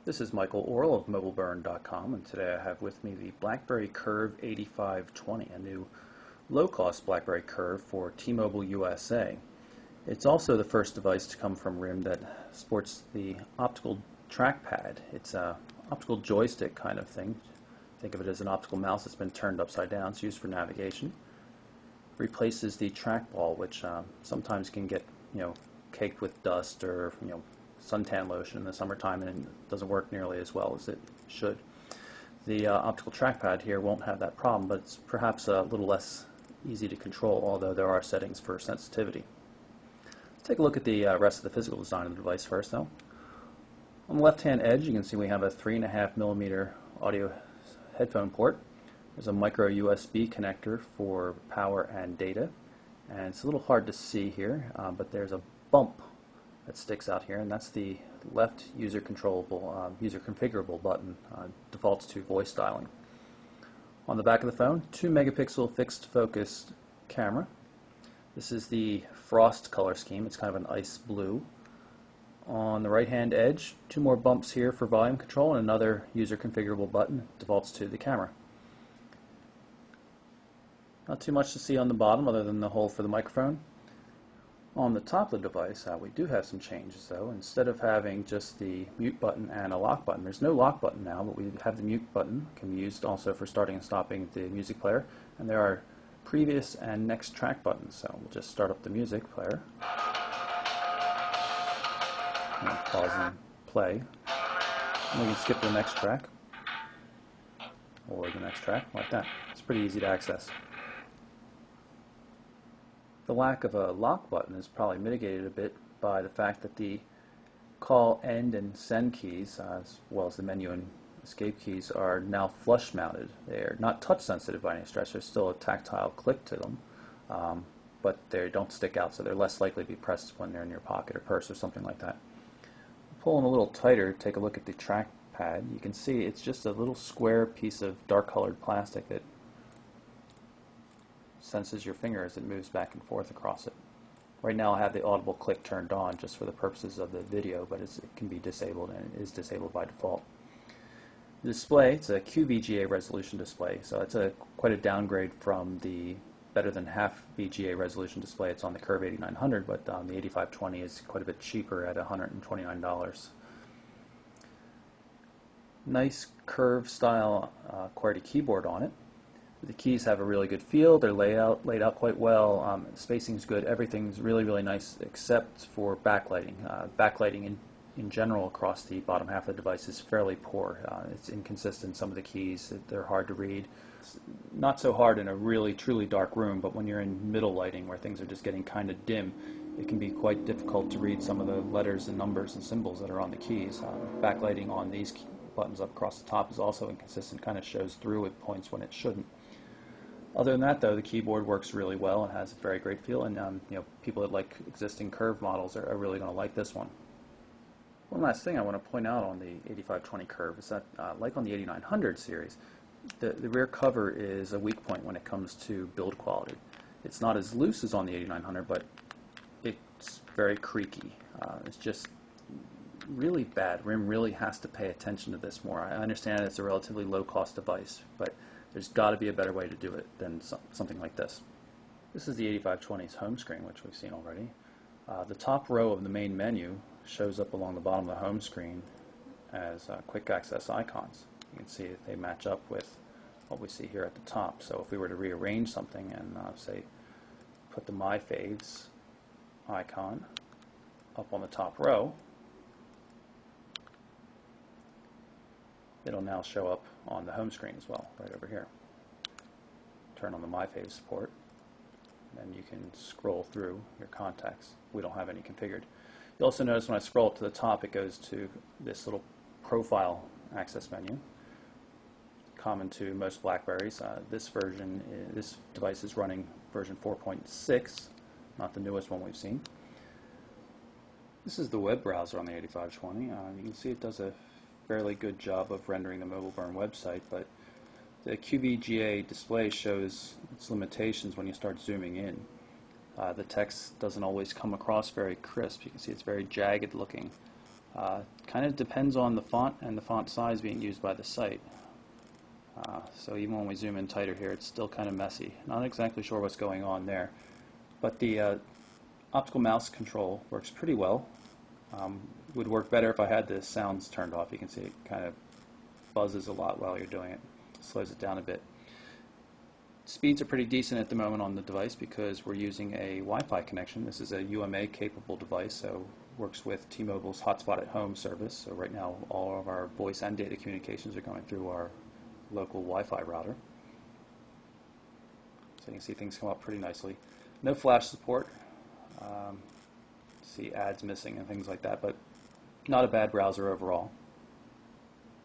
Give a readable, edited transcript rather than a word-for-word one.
This is Michael Orl of MobileBurn.com, and today I have with me the BlackBerry Curve 8520, a new low-cost BlackBerry Curve for T-Mobile USA. It's also the first device to come from RIM that sports the optical trackpad. It's an optical joystick kind of thing. Think of it as an optical mouse that's been turned upside down. It's used for navigation. Replaces the trackball, which sometimes can get caked with dust or suntan lotion in the summertime, and it doesn't work nearly as well as it should. The optical trackpad here won't have that problem, but it's perhaps a little less easy to control, although there are settings for sensitivity. Let's take a look at the rest of the physical design of the device first, though. On the left-hand edge, you can see we have a 3.5mm audio headphone port. There's a micro USB connector for power and data, and it's a little hard to see here, but there's a bump that sticks out here, and that's the left user configurable button. Defaults to voice dialing. On the back of the phone, 2-megapixel fixed focus camera. This is the frost color scheme. It's kind of an ice blue. On the right hand edge, 2 more bumps here for volume control and another user configurable button. Defaults to the camera. Not too much to see on the bottom other than the hole for the microphone. On the top of the device, we do have some changes, though. Instead of having just the mute button and a lock button, there's no lock button now, but we have the mute button. It can be used also for starting and stopping the music player. And there are previous and next track buttons, so we'll just start up the music player. And pause and play. And we can skip to the next track, or the next track, like that. It's pretty easy to access. The lack of a lock button is probably mitigated a bit by the fact that the call, end, and send keys, as well as the menu and escape keys, are now flush mounted. They're not touch sensitive by any stretch. There's still a tactile click to them, but they don't stick out, so they're less likely to be pressed when they're in your pocket or purse or something like that. Pull them a little tighter, take a look at the trackpad. You can see it's just a little square piece of dark colored plastic that senses your finger as it moves back and forth across it. Right now I have the audible click turned on just for the purposes of the video, but it can be disabled, and it is disabled by default. The display, it's a QVGA resolution display, so it's quite a downgrade from the better than half VGA resolution display it's on the Curve 8900, but the 8520 is quite a bit cheaper at $129. Nice curve style QWERTY keyboard on it. The keys have a really good feel. They're laid out quite well. Spacing's good. Everything's really, really nice except for backlighting. Backlighting in general across the bottom half of the device is fairly poor. It's inconsistent. Some of the keys, they're hard to read. It's not so hard in a really, truly dark room, but when you're in middle lighting where things are just getting kind of dim, it can be quite difficult to read some of the letters and numbers and symbols that are on the keys. Backlighting on these buttons up across the top is also inconsistent. Kind of shows through at points when it shouldn't. Other than that, though, the keyboard works really well and has a very great feel, and people that like existing Curve models are really going to like this one. One last thing I want to point out on the 8520 Curve is that, like on the 8900 series, the rear cover is a weak point when it comes to build quality. It's not as loose as on the 8900, but it's very creaky. It's just really bad. RIM really has to pay attention to this more. I understand it's a relatively low-cost device, but there's got to be a better way to do it than something like this. This is the 8520's home screen, which we've seen already. The top row of the main menu shows up along the bottom of the home screen as quick access icons. You can see that they match up with what we see here at the top. So if we were to rearrange something and say put the My Faves icon up on the top row, it'll now show up on the home screen as well, right over here. Turn on the My Faves support, and you can scroll through your contacts. We don't have any configured. You'll also notice when I scroll up to the top, it goes to this little profile access menu, common to most BlackBerries. This device is running version 4.6, not the newest one we've seen. This is the web browser on the 8520. You can see it does a fairly good job of rendering the MobileBurn website, but the QVGA display shows its limitations when you start zooming in. The text doesn't always come across very crisp. You can see it's very jagged looking. Kind of depends on the font and the font size being used by the site. So even when we zoom in tighter here, it's still kind of messy. Not exactly sure what's going on there. But the optical mouse control works pretty well. Would work better if I had the sounds turned off. You can see it kind of buzzes a lot while you're doing it. Slows it down a bit. Speeds are pretty decent at the moment on the device because we're using a Wi-Fi connection. This is a UMA capable device, so works with T-Mobile's Hotspot at Home service. So right now all of our voice and data communications are going through our local Wi-Fi router. So you can see things come up pretty nicely. No flash support. See ads missing and things like that, but not a bad browser overall.